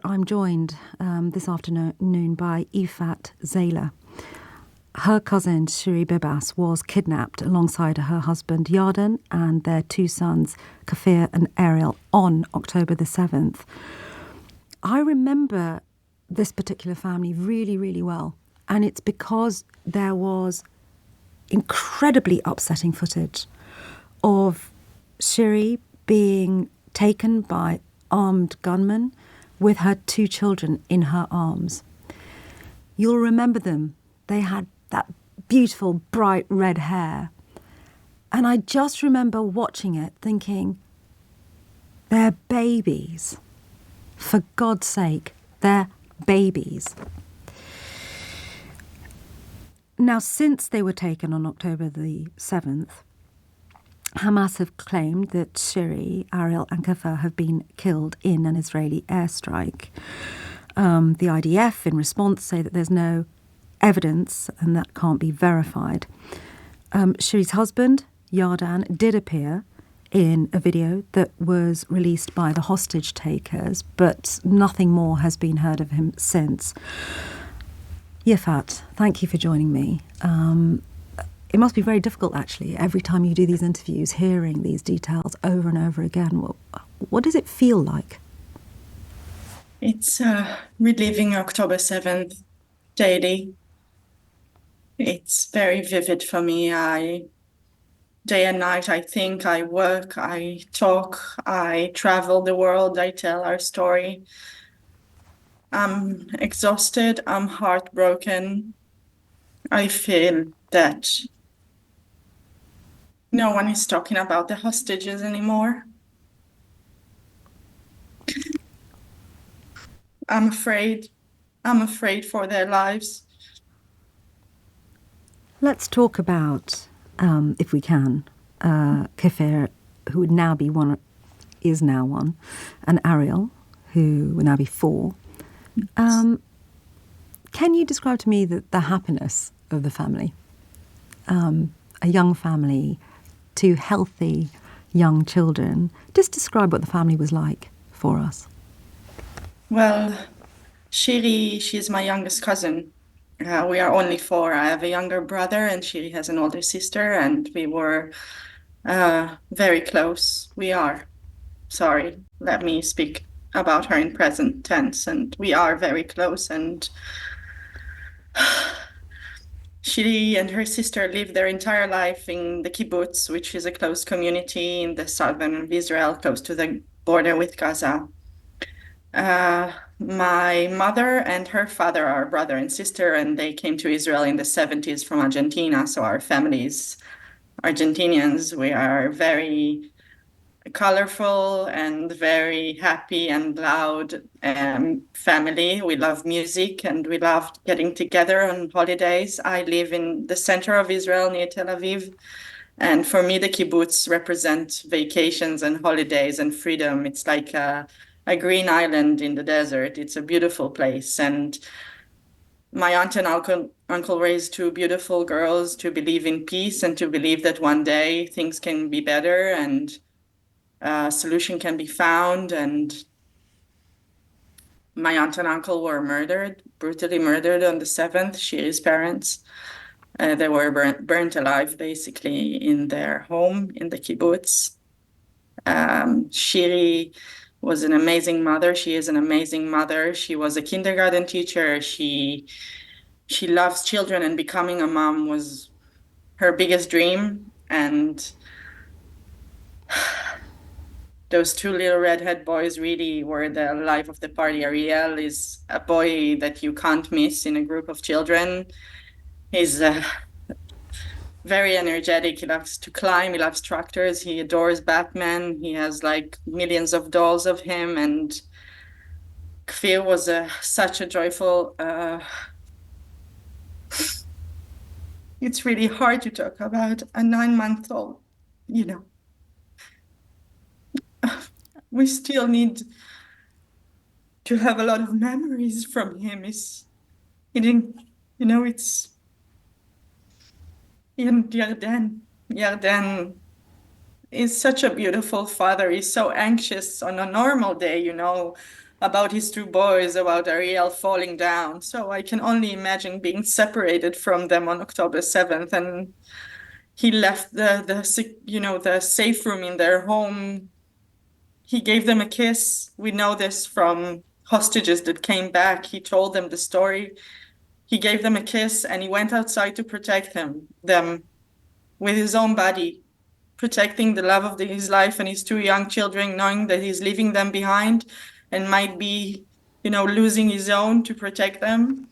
I'm joined this afternoon by Yifat Zailer. Her cousin, Shiri Bibas, was kidnapped alongside her husband, Yarden, and their two sons, Kfir and Ariel, on October the 7th. I remember this particular family really, really well, and it's because there was incredibly upsetting footage of Shiri being taken by armed gunmen with her two children in her arms. You'll remember them. They had that beautiful, bright red hair. And I just remember watching it thinking, they're babies. For God's sake, they're babies. Now, since they were taken on October the 7th, Hamas have claimed that Shiri, Ariel and Kfir have been killed in an Israeli airstrike. The IDF, in response, say that there's no evidence and that can't be verified. Shiri's husband, Yarden, did appear in a video that was released by the hostage takers, but nothing more has been heard of him since. Yifat, thank you for joining me. It must be very difficult, actually, every time you do these interviews, hearing these details over and over again. What does it feel like? It's reliving October 7th daily. It's very vivid for me. Day and night, I think, I work, I talk, I travel the world, I tell our story. I'm exhausted, I'm heartbroken. I feel that no one is talking about the hostages anymore. I'm afraid for their lives. Let's talk about, if we can, Kfir, who would now be one, is now one, and Ariel, who would now be four. Can you describe to me the happiness of the family? A young family, two healthy young children. Just describe what the family was like for us. Well, Shiri, she's my youngest cousin. We are only four. I have a younger brother and Shiri has an older sister, and we were very close. We are. Sorry, let me speak about her in present tense. And we are very close. And Shiri and her sister lived their entire life in the kibbutz, which is a close community in the southern of Israel, close to the border with Gaza. My mother and her father are brother and sister, and they came to Israel in the 70s from Argentina. So our families, Argentinians, we are very colorful and very happy and loud family. We love music and we love getting together on holidays. I live in the center of Israel near Tel Aviv. And for me, the kibbutz represent vacations and holidays and freedom. It's like a green island in the desert. It's a beautiful place. And my aunt and uncle raised two beautiful girls to believe in peace and to believe that one day things can be better and a solution can be found. And my aunt and uncle were brutally murdered on the 7th, Shiri's parents. They were burnt alive, basically, in their home in the kibbutz. Shiri was an amazing mother. She is an amazing mother. She was a kindergarten teacher. She loves children, and becoming a mom was her biggest dream. And those two little redhead boys really were the life of the party. Ariel is a boy that you can't miss in a group of children. He's very energetic. He loves to climb. He loves tractors. He adores Batman. He has like millions of dolls of him. And Kfir was such a joyful... It's really hard to talk about a 9-month-old, you know. We still need to have a lot of memories from him. It's Yarden is such a beautiful father. He's so anxious on a normal day, about his two boys, about Ariel falling down. So I can only imagine being separated from them on October 7th. And he left the safe room in their home. He gave them a kiss. We know this from hostages that came back. He told them the story. He gave them a kiss and he went outside to protect them with his own body, protecting the love of his life and his two young children, knowing that he's leaving them behind and might be, losing his own to protect them.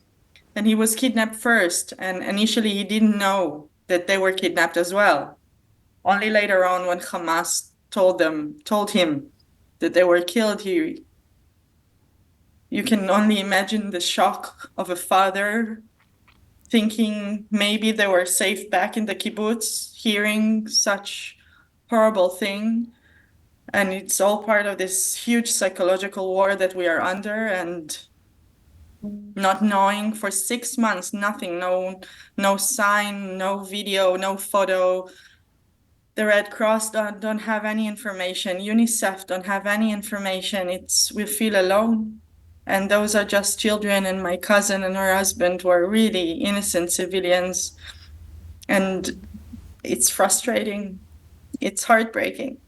And he was kidnapped first. And initially, he didn't know that they were kidnapped as well. Only later on, when Hamas told him that they were killed, you can only imagine the shock of a father thinking maybe they were safe back in the kibbutz, hearing such horrible thing. And it's all part of this huge psychological war that we are under, and not knowing for 6 months, nothing, no sign, no video, no photo. The Red Cross don't have any information. UNICEF don't have any information. We feel alone. And those are just children, and my cousin and her husband were really innocent civilians. And it's frustrating. It's heartbreaking.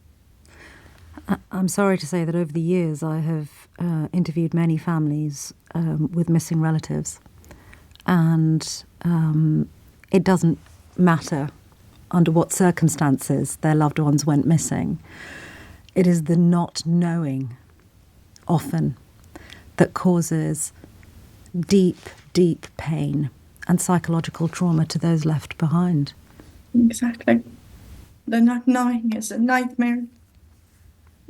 I'm sorry to say that over the years I have interviewed many families with missing relatives, and it doesn't matter under what circumstances their loved ones went missing. It is the not knowing often that causes deep, deep pain and psychological trauma to those left behind. Exactly. The not knowing is a nightmare.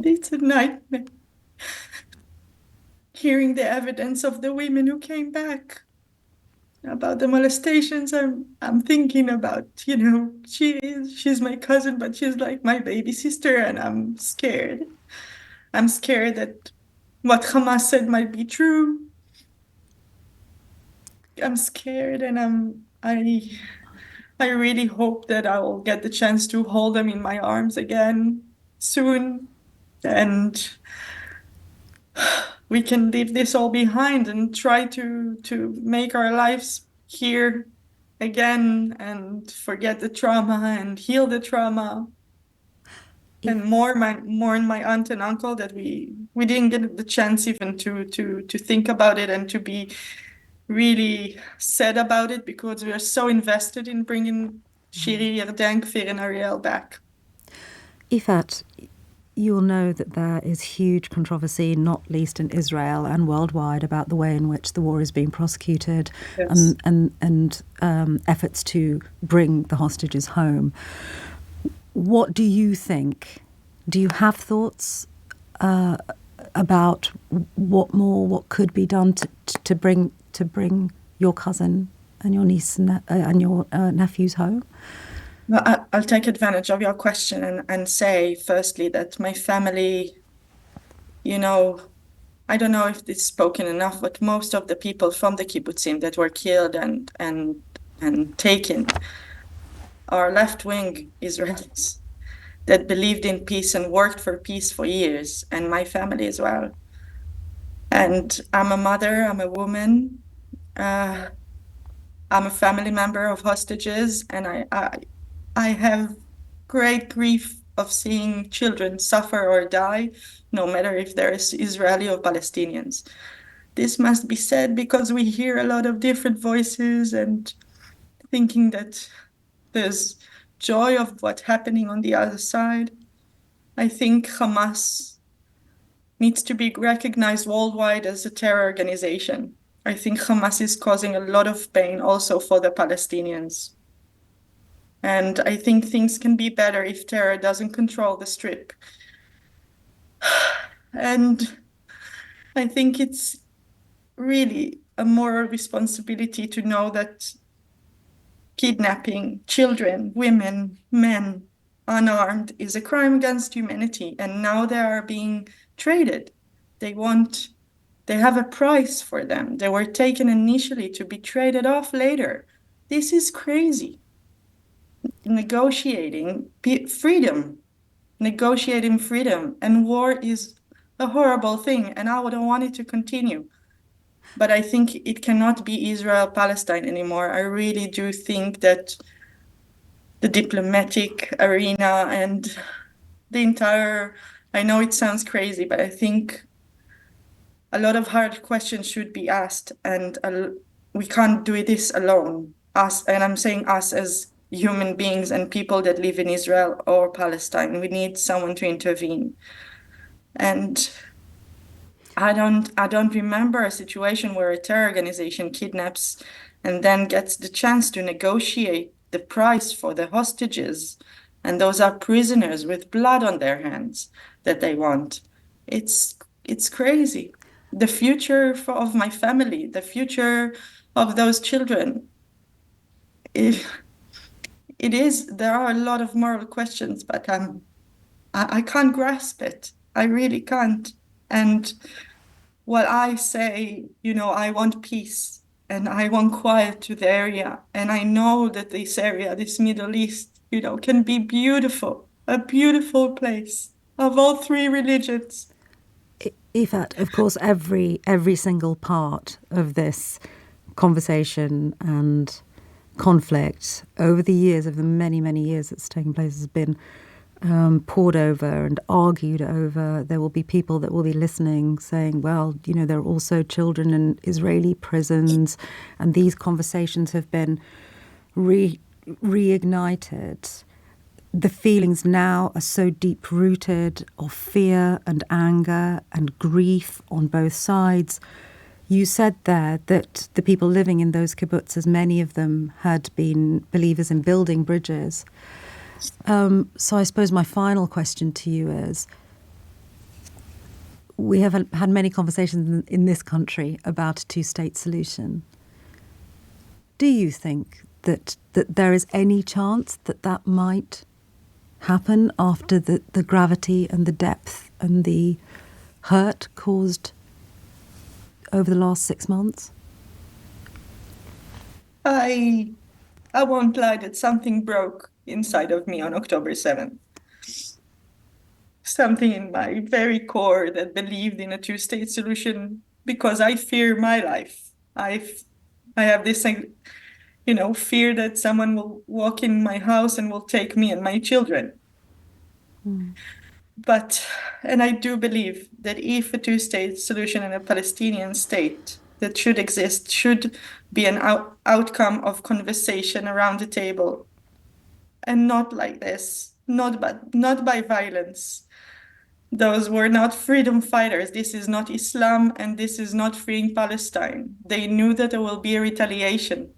It's a nightmare. Hearing the evidence of the women who came back about the molestations, I'm thinking about, she's my cousin, but she's like my baby sister, and I'm scared. I'm scared that what Hamas said might be true. I'm scared, and I really hope that I will get the chance to hold them in my arms again soon, and we can leave this all behind and try to make our lives here again and forget the trauma and heal the trauma. And mourn my aunt and uncle that we didn't get the chance even to think about it and to be really sad about it, because we are so invested in bringing Shiri, Yarden, Kfir and Ariel back. Yifat, you'll know that there is huge controversy, not least in Israel and worldwide, about the way in which the war is being prosecuted. Yes. and efforts to bring the hostages home. What do you think? Do you have thoughts about what could be done to bring your cousin and your niece and your nephews home? Well, I'll take advantage of your question and say, firstly, that my family, I don't know if it's spoken enough, but most of the people from the kibbutzim that were killed and taken are left-wing Israelis that believed in peace and worked for peace for years, and my family as well. And I'm a mother, I'm a woman, I'm a family member of hostages, and I have great grief of seeing children suffer or die, no matter if they're Israeli or Palestinians. This must be said because we hear a lot of different voices, and thinking that there's joy of what's happening on the other side. I think Hamas needs to be recognized worldwide as a terror organization. I think Hamas is causing a lot of pain also for the Palestinians. And I think things can be better if terror doesn't control the Strip. And I think it's really a moral responsibility to know that kidnapping children, women, men, unarmed is a crime against humanity. And now they are being traded. They have a price for them. They were taken initially to be traded off later. This is crazy. Negotiating freedom, and war is a horrible thing, and I don't want it to continue. But I think it cannot be Israel-Palestine anymore. I really do think that the diplomatic arena and the entire, I know it sounds crazy, but I think a lot of hard questions should be asked, and we can't do this alone. Us, and I'm saying us as human beings and people that live in Israel or Palestine. We need someone to intervene. And I don't remember a situation where a terror organization kidnaps and then gets the chance to negotiate the price for the hostages. And those are prisoners with blood on their hands that they want. It's crazy. The future of my family, the future of those children. It is, there are a lot of moral questions, but I can't grasp it. I really can't. And while I say, I want peace and I want quiet to the area, and I know that this area, this Middle East, can be beautiful, a beautiful place of all three religions. Yifat, of course, every single part of this conversation and conflict over the years, over the many, many years that's taken place, has been poured over and argued over. There will be people that will be listening saying, well, there are also children in Israeli prisons, and these conversations have been reignited. The feelings now are so deep-rooted of fear and anger and grief on both sides. You said there that the people living in those kibbutzes, many of them had been believers in building bridges. So I suppose my final question to you is, we have had many conversations in this country about a two-state solution. Do you think that there is any chance that might happen after the gravity and the depth and the hurt caused over the last 6 months? I won't lie that something broke inside of me on October 7th. Something in my very core that believed in a two-state solution, because I fear my life. I have this, fear that someone will walk in my house and will take me and my children. And I do believe that if a two-state solution in a Palestinian state that should exist should be an outcome of conversation around the table, and not like this, not by violence. Those were not freedom fighters. This is not Islam, and this is not freeing Palestine. They knew that there will be a retaliation.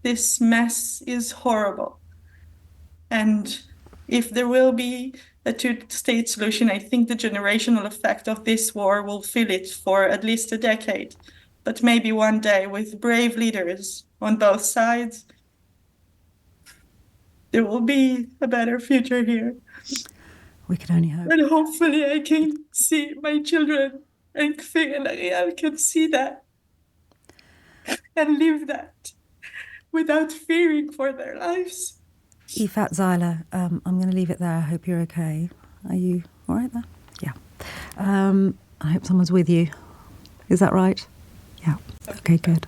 This mess is horrible. And if there will be a two-state solution, I think the generational effect of this war will feel it for at least a decade. But maybe one day, with brave leaders on both sides, there will be a better future here. We can only hope. And hopefully I can see my children and Kfir and Ariel can see that and live that without fearing for their lives. Yifat Zailer, I'm going to leave it there. I hope you're okay. Are you all right there? Yeah. I hope someone's with you. Is that right? Yeah. Okay, good.